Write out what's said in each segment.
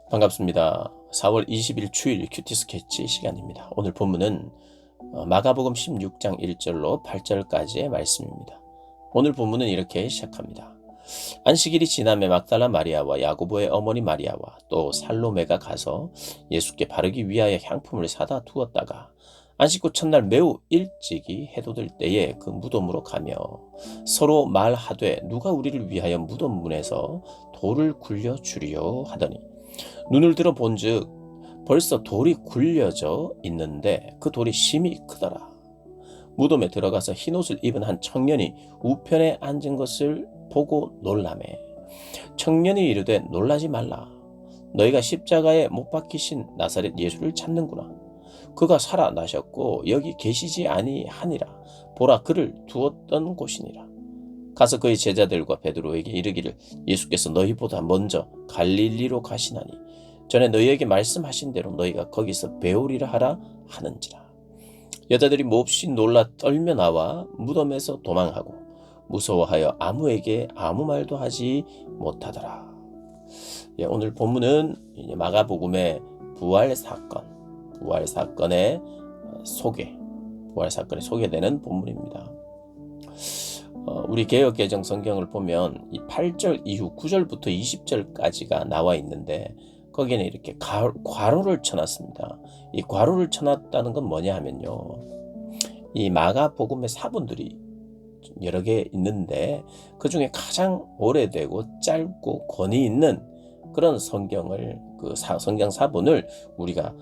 반갑습니다. 4월 20일 주일 큐티 스케치 시간입니다. 오늘 본문은 마가복음 16장 1절로 8절까지의 말씀입니다. 오늘 본문은 이렇게 시작합니다. 안식일이 지남에 막달라 마리아와 야고보의 어머니 마리아와 또 살로메가 가서 예수께 바르기 위하여 향품을 사다 두었다가 안식 후 첫날 매우 일찍이 해돋을 때에 그 무덤으로 가며 서로 말하되 누가 우리를 위하여 무덤 문에서 돌을 굴려 주리요 하더니 눈을 들어 본즉 벌써 돌이 굴려져 있는데 그 돌이 심히 크더라. 무덤에 들어가서 흰옷을 입은 한 청년이 우편에 앉은 것을 보고 놀라매 청년이 이르되 놀라지 말라. 너희가 십자가에 못 박히신 나사렛 예수를 찾는구나. 그가 살아나셨고 여기 계시지 아니하니라. 보라, 그를 두었던 곳이니라. 가서 그의 제자들과 베드로에게 이르기를 예수께서 너희보다 먼저 갈릴리로 가시나니 전에 너희에게 말씀하신 대로 너희가 거기서 배우리라 하라 하는지라. 여자들이 몹시 놀라 떨며 나와 무덤에서 도망하고 무서워하여 아무에게 아무 말도 하지 못하더라. 오늘 본문은 마가복음의 부활 사건의 소개되는 본문입니다. 우리 개역개정 성경을 보면 이 8절 이후 9절부터 20절까지가 나와 있는데 거기에는 이렇게 괄호를 쳐놨습니다. 이 괄호를 쳐놨다는 건 뭐냐 하면요, 이 마가복음의 사본들이 여러 개 있는데 그 중에 가장 오래되고 짧고 권위 있는 그런 성경을 성경 사본을 우리가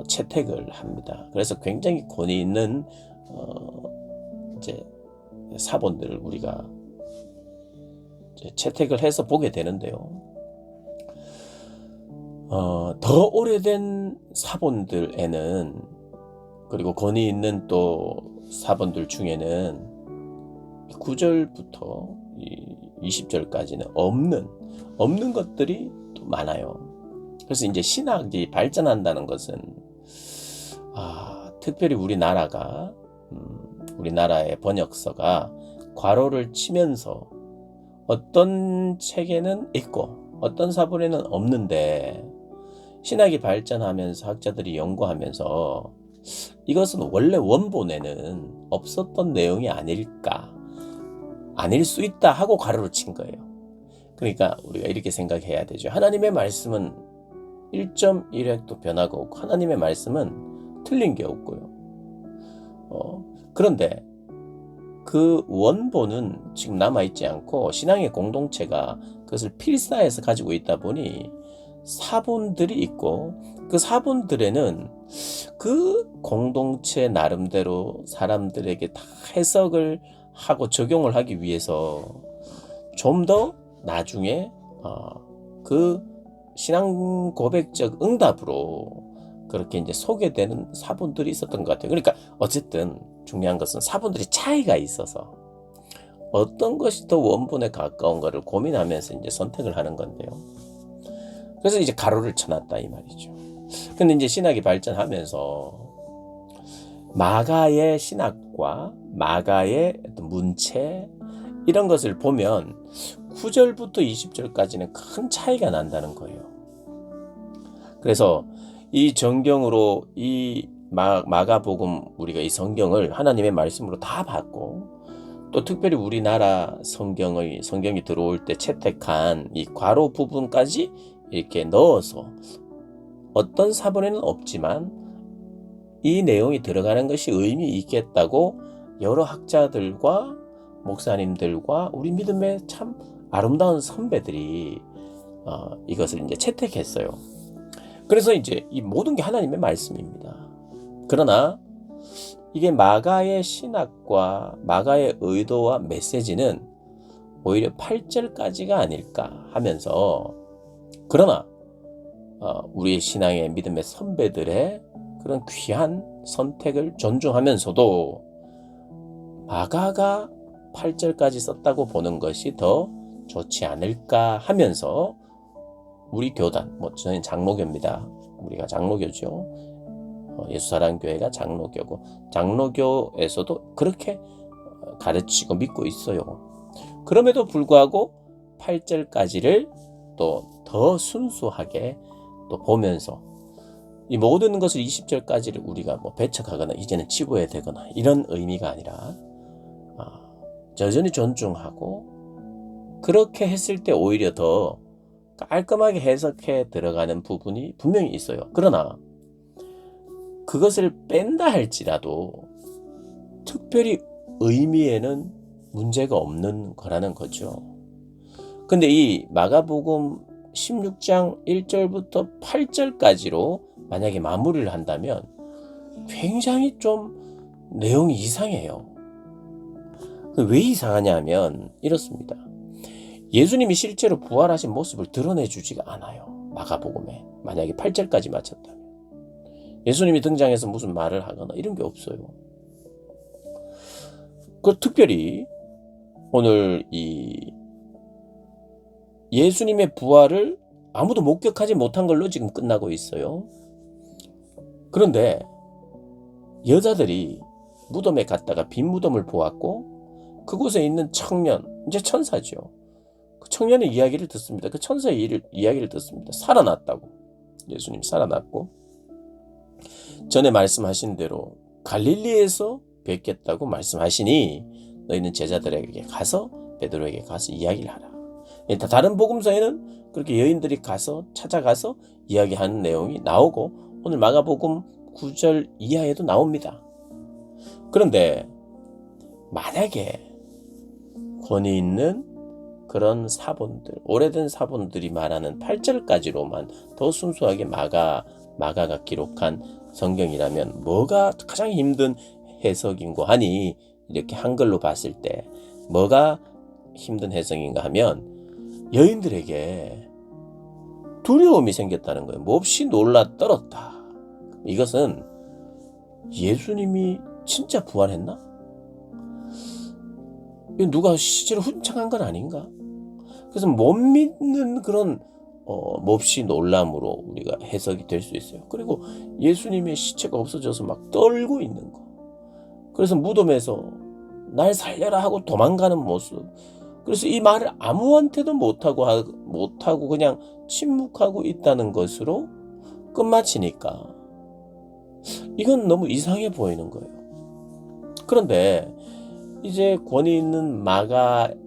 채택을 합니다. 그래서 굉장히 권위 있는 이제 사본들을 우리가 이제 채택을 해서 보게 되는데요. 더 오래된 사본들에는, 그리고 권위 있는 또 사본들 중에는 9절부터 20절까지는 없는 것들이 또 많아요. 그래서 이제 신학이 발전한다는 것은 특별히 우리나라의 번역서가 괄호를 치면서 어떤 책에는 있고 어떤 사본에는 없는데, 신학이 발전하면서 학자들이 연구하면서 이것은 원래 원본에는 없었던 내용이 아닐 수 있다 하고 괄호를 친 거예요. 그러니까 우리가 이렇게 생각해야 되죠. 하나님의 말씀은 1.1획도 변화가 없고 하나님의 말씀은 틀린 게 없고요. 그런데 그 원본은 지금 남아있지 않고 신앙의 공동체가 그것을 필사해서 가지고 있다 보니 사본들이 있고, 그 사본들에는 그 공동체 나름대로 사람들에게 다 해석을 하고 적용을 하기 위해서 좀 더 나중에 그 신앙 고백적 응답으로 그렇게 이제 소개되는 사본들이 있었던 것 같아요. 그러니까 어쨌든 중요한 것은 사본들이 차이가 있어서 어떤 것이 더 원본에 가까운 거를 고민하면서 이제 선택을 하는 건데요. 그래서 이제 가로를 쳐놨다 이 말이죠. 근데 이제 신학이 발전하면서 마가의 신학과 마가의 어떤 문체 이런 것을 보면 9절부터 20절까지는 큰 차이가 난다는 거예요. 그래서 이 정경으로 이 마가복음, 우리가 이 성경을 하나님의 말씀으로 다 받고, 또 특별히 우리나라 성경이 들어올 때 채택한 이 괄호 부분까지 이렇게 넣어서 어떤 사본에는 없지만 이 내용이 들어가는 것이 의미 있겠다고 여러 학자들과 목사님들과 우리 믿음의 참 아름다운 선배들이 이것을 이제 채택했어요. 그래서 이제 이 모든 게 하나님의 말씀입니다. 그러나 이게 마가의 신학과 마가의 의도와 메시지는 오히려 8절까지가 아닐까 하면서, 그러나 우리의 신앙의 믿음의 선배들의 그런 귀한 선택을 존중하면서도 마가가 8절까지 썼다고 보는 것이 더 좋지 않을까 하면서 우리 교단, 저는 장로교입니다. 우리가 장로교죠. 예수사랑교회가 장로교고, 장로교에서도 그렇게 가르치고 믿고 있어요. 그럼에도 불구하고 8절까지를 또 더 순수하게 또 보면서 이 모든 것을 20절까지를 우리가 뭐 배척하거나 이제는 치부해야 되거나 이런 의미가 아니라 여전히 존중하고 그렇게 했을 때 오히려 더 깔끔하게 해석해 들어가는 부분이 분명히 있어요. 그러나 그것을 뺀다 할지라도 특별히 의미에는 문제가 없는 거라는 거죠. 근데 이 마가복음 16장 1절부터 8절까지로 만약에 마무리를 한다면 굉장히 좀 내용이 이상해요. 왜 이상하냐 하면 이렇습니다. 예수님이 실제로 부활하신 모습을 드러내주지가 않아요. 마가복음에 만약에 8절까지 마쳤다면 예수님이 등장해서 무슨 말을 하거나 이런 게 없어요. 특별히 오늘 이 예수님의 부활을 아무도 목격하지 못한 걸로 지금 끝나고 있어요. 그런데 여자들이 무덤에 갔다가 빈 무덤을 보았고 그곳에 있는 청년, 이제 천사죠. 그 청년의 이야기를 듣습니다. 그 천사의 이야기를 듣습니다. 살아났다고. 예수님 살아났고 전에 말씀하신 대로 갈릴리에서 뵙겠다고 말씀하시니 너희는 제자들에게 가서 베드로에게 가서 이야기를 하라. 다른 복음서에는 그렇게 여인들이 가서 찾아가서 이야기하는 내용이 나오고 오늘 마가복음 9절 이하에도 나옵니다. 그런데 만약에 권위 있는 그런 사본들, 오래된 사본들이 말하는 8절까지로만 더 순수하게 마가가 기록한 성경이라면 뭐가 가장 힘든 해석인고 하니 이렇게 한글로 봤을 때 뭐가 힘든 해석인가 하면 여인들에게 두려움이 생겼다는 거예요. 몹시 놀라 떨었다. 이것은 예수님이 진짜 부활했나? 누가 실제로 훔쳐간 건 아닌가? 그래서 못 믿는 그런 몹시 놀람으로 우리가 해석이 될 수 있어요. 그리고 예수님의 시체가 없어져서 막 떨고 있는 거. 그래서 무덤에서 날 살려라 하고 도망가는 모습. 그래서 이 말을 아무한테도 못하고 그냥 침묵하고 있다는 것으로 끝마치니까 이건 너무 이상해 보이는 거예요. 그런데 이제 권위 있는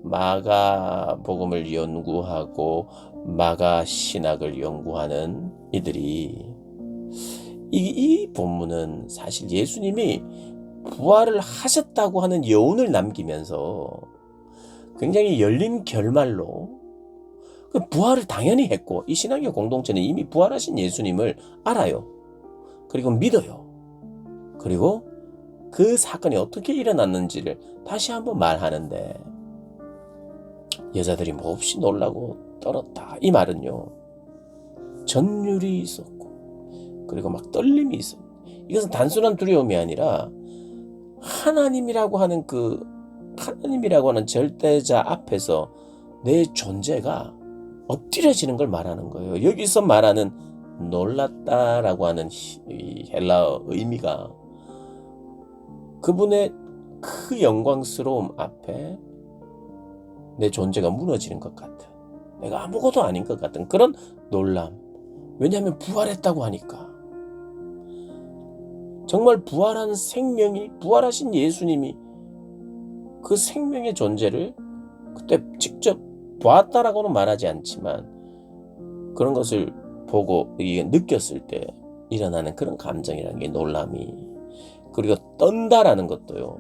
마가복음을 연구하고 마가 신학을 연구하는 이들이 이 본문은 사실 예수님이 부활을 하셨다고 하는 여운을 남기면서 굉장히 열린 결말로 부활을 당연히 했고 이 신앙의 공동체는 이미 부활하신 예수님을 알아요. 그리고 믿어요. 그리고 그 사건이 어떻게 일어났는지를 다시 한번 말하는데 여자들이 몹시 놀라고 떨었다. 이 말은요. 전율이 있었고 그리고 막 떨림이 있었고 이것은 단순한 두려움이 아니라 하나님이라고 하는 절대자 앞에서 내 존재가 엎드려지는 걸 말하는 거예요. 여기서 말하는 놀랐다라고 하는 이 헬라어 의미가 그분의 그 영광스러움 앞에 내 존재가 무너지는 것 같은, 내가 아무것도 아닌 것 같은 그런 놀람. 왜냐하면 부활했다고 하니까. 정말 부활한 생명이, 부활하신 예수님이 그 생명의 존재를 그때 직접 보았다라고는 말하지 않지만 그런 것을 보고 느꼈을 때 일어나는 그런 감정이라는 게 놀람이, 그리고 떤다라는 것도요.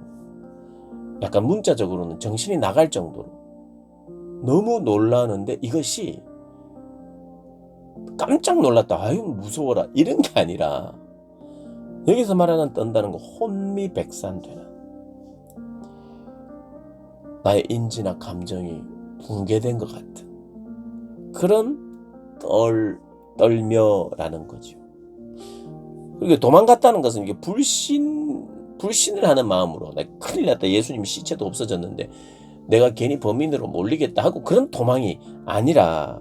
약간 문자적으로는 정신이 나갈 정도로 너무 놀라는데 이것이 깜짝 놀랐다, 아유 무서워라 이런 게 아니라 여기서 말하는 떤다는 거 혼미백산되는, 나의 인지나 감정이 붕괴된 것 같은 그런 떨며라는 거죠. 그리고 도망갔다는 것은 이게 불신을 하는 마음으로 나 큰일 났다, 예수님 시체도 없어졌는데 내가 괜히 범인으로 몰리겠다 하고 그런 도망이 아니라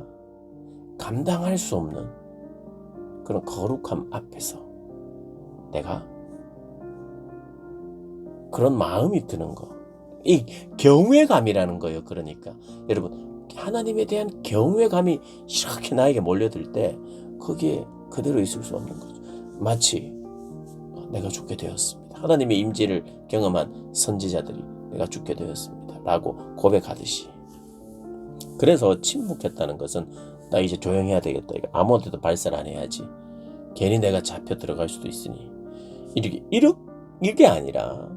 감당할 수 없는 그런 거룩함 앞에서 내가 그런 마음이 드는 거, 이 경외감이라는 거예요. 그러니까 여러분, 하나님에 대한 경외감이 이렇게 나에게 몰려들 때 거기에 그대로 있을 수 없는 거죠. 마치 내가 죽게 되었습니다. 하나님의 임재를 경험한 선지자들이 내가 죽게 되었습니다 라고 고백하듯이. 그래서 침묵했다는 것은 나 이제 조용해야 되겠다, 아무한테도 발설 안 해야지, 괜히 내가 잡혀 들어갈 수도 있으니, 이게 아니라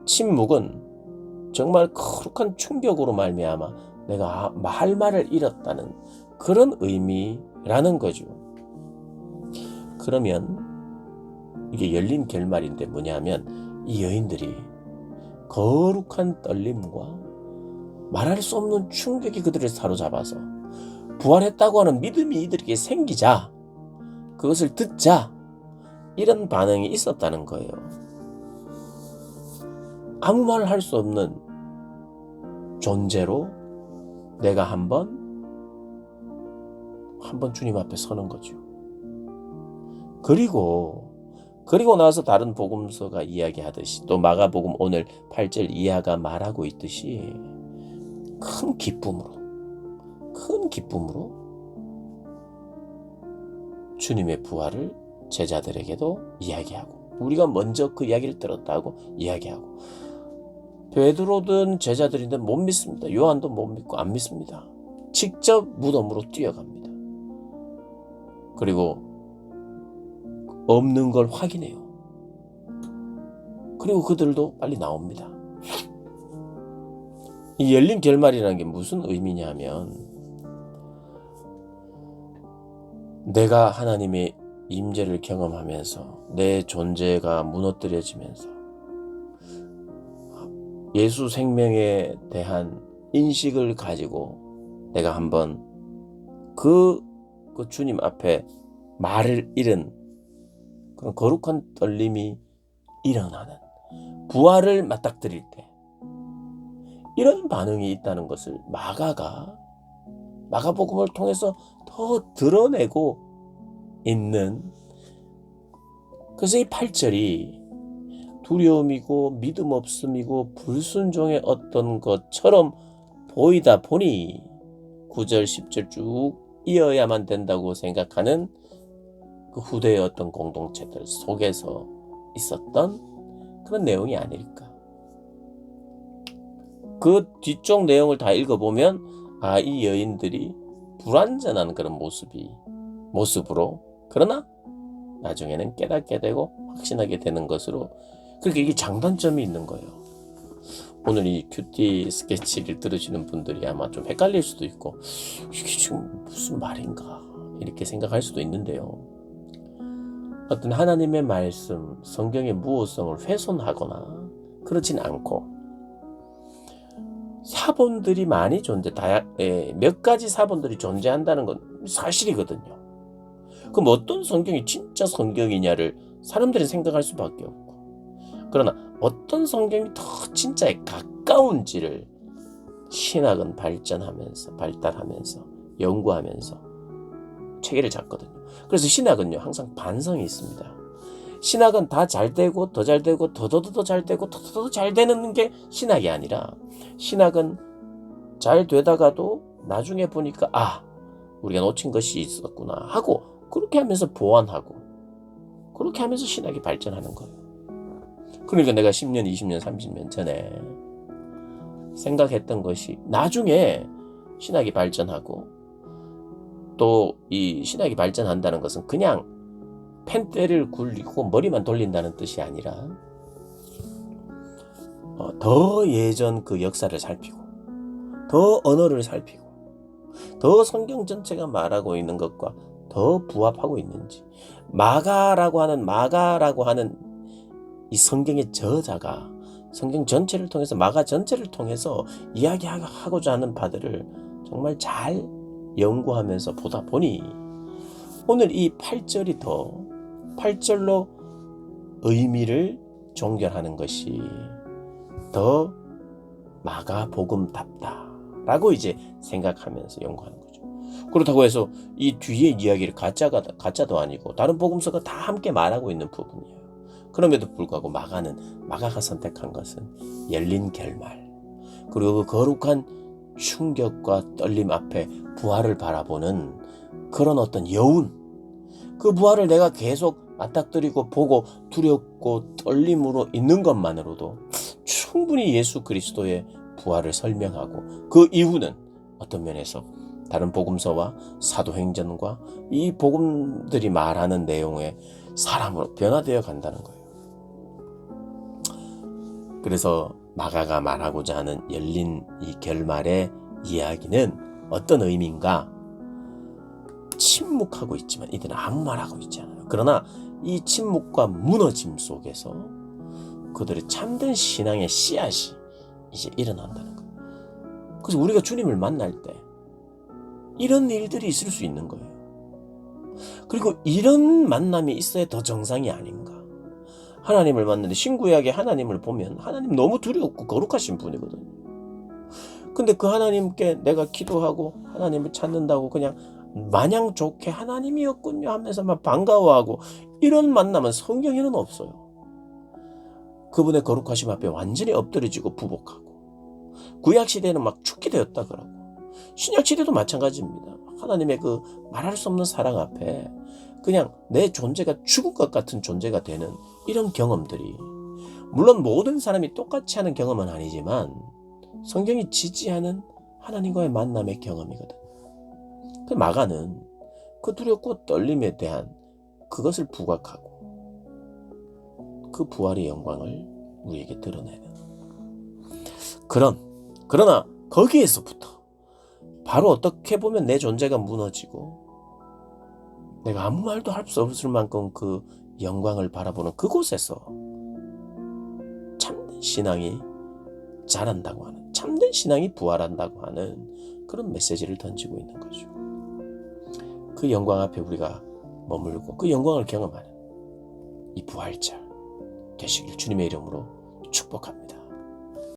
침묵은 정말 거룩한 충격으로 말미암아 내가 할 말을 잃었다는 그런 의미라는 거죠. 그러면 이게 열린 결말인데 뭐냐면, 이 여인들이 거룩한 떨림과 말할 수 없는 충격이 그들을 사로잡아서 부활했다고 하는 믿음이 이들에게 생기자, 그것을 듣자, 이런 반응이 있었다는 거예요. 아무 말을 할 수 없는 존재로 내가 한번 주님 앞에 서는 거죠. 그리고 나서 다른 복음서가 이야기하듯이, 또 마가복음 오늘 8절 이하가 말하고 있듯이 큰 기쁨으로 주님의 부활을 제자들에게도 이야기하고, 우리가 먼저 그 이야기를 들었다고 이야기하고, 베드로든 제자들이든 못 믿습니다. 요한도 못 믿고 안 믿습니다. 직접 무덤으로 뛰어갑니다. 그리고 없는 걸 확인해요. 그리고 그들도 빨리 나옵니다. 이 열린 결말이라는 게 무슨 의미냐면, 내가 하나님의 임재를 경험하면서 내 존재가 무너뜨려지면서 예수 생명에 대한 인식을 가지고 내가 한번 그 주님 앞에 말을 잃은 그런 거룩한 떨림이 일어나는, 부활을 맞닥뜨릴 때 이런 반응이 있다는 것을 마가복음을 통해서 더 드러내고 있는. 그래서 이 8절이 두려움이고 믿음 없음이고 불순종의 어떤 것처럼 보이다 보니 9절 10절 쭉 이어야만 된다고 생각하는 그 후대의 어떤 공동체들 속에서 있었던 그런 내용이 아닐까. 그 뒤쪽 내용을 다 읽어보면 이 여인들이 불완전한 그런 모습으로, 그러나 나중에는 깨닫게 되고 확신하게 되는 것으로, 그렇게 이게 장단점이 있는 거예요. 오늘 이 큐티 스케치를 들으시는 분들이 아마 좀 헷갈릴 수도 있고, 이게 지금 무슨 말인가 이렇게 생각할 수도 있는데요. 어떤 하나님의 말씀, 성경의 무호성을 훼손하거나 그렇진 않고, 사본들이 많이 몇 가지 사본들이 존재한다는 건 사실이거든요. 그럼 어떤 성경이 진짜 성경이냐를 사람들이 생각할 수밖에 없고, 그러나 어떤 성경이 더 진짜에 가까운지를 신학은 발달하면서 연구하면서 체계를 잡거든요. 그래서 신학은요, 항상 반성이 있습니다. 신학은 다 잘 되고 더 잘 되고 더 잘 되고 더 잘 되는 게 신학이 아니라, 신학은 잘 되다가도 나중에 보니까 우리가 놓친 것이 있었구나 하고, 그렇게 하면서 보완하고, 그렇게 하면서 신학이 발전하는 거예요. 그러니까 내가 10년, 20년, 30년 전에 생각했던 것이 나중에 신학이 발전하고, 또 이 신학이 발전한다는 것은 그냥 펜대를 굴리고 머리만 돌린다는 뜻이 아니라, 더 예전 그 역사를 살피고, 더 언어를 살피고, 더 성경 전체가 말하고 있는 것과 더 부합하고 있는지, 마가라고 하는 이 성경의 저자가 성경 전체를 통해서, 마가 전체를 통해서 이야기하고자 하는 바들을 정말 잘 연구하면서 보다 보니, 오늘 이 8절로 의미를 종결하는 것이 더 마가복음답다라고 이제 생각하면서 연구하는 거죠. 그렇다고 해서 이 뒤에 이야기를 가짜도 아니고 다른 복음서가 다 함께 말하고 있는 부분이에요. 그럼에도 불구하고 마가가 선택한 것은 열린 결말, 그리고 그 거룩한 충격과 떨림 앞에 부활을 바라보는 그런 어떤 여운, 그 부활을 내가 계속 맞닥뜨리고 보고 두렵고 떨림으로 있는 것만으로도 충분히 예수 그리스도의 부활을 설명하고, 그 이후는 어떤 면에서 다른 복음서와 사도행전과 이 복음들이 말하는 내용의 사람으로 변화되어 간다는 거예요. 그래서 마가가 말하고자 하는 열린 이 결말의 이야기는 어떤 의미인가? 침묵하고 있지만 이들은 아무 말하고 있지 않아요. 그러나 이 침묵과 무너짐 속에서 그들의 참된 신앙의 씨앗이 이제 일어난다는 거예요. 그래서 우리가 주님을 만날 때 이런 일들이 있을 수 있는 거예요. 그리고 이런 만남이 있어야 더 정상이 아닌가. 하나님을 만나는데 신구약에 하나님을 보면 하나님 너무 두렵고 거룩하신 분이거든요. 근데 그 하나님께 내가 기도하고 하나님을 찾는다고 그냥 마냥 좋게 하나님이었군요 하면서 막 반가워하고, 이런 만남은 성경에는 없어요. 그분의 거룩하심 앞에 완전히 엎드려지고 부복하고, 구약시대에는 막 죽게 되었다 그러고, 신약시대도 마찬가지입니다. 하나님의 그 말할 수 없는 사랑 앞에 그냥 내 존재가 죽은 것 같은 존재가 되는 이런 경험들이, 물론 모든 사람이 똑같이 하는 경험은 아니지만 성경이 지지하는 하나님과의 만남의 경험이거든. 그 마가는 그 두렵고 떨림에 대한 그것을 부각하고 그 부활의 영광을 우리에게 드러내는, 그러나 거기에서부터 바로 어떻게 보면 내 존재가 무너지고 내가 아무 말도 할 수 없을 만큼 그 영광을 바라보는 그곳에서 참된 신앙이 자란다고 하는, 참된 신앙이 부활한다고 하는 그런 메시지를 던지고 있는 거죠. 그 영광 앞에 우리가 머물고 그 영광을 경험하는 이 부활절 되시길 주님의 이름으로 축복합니다.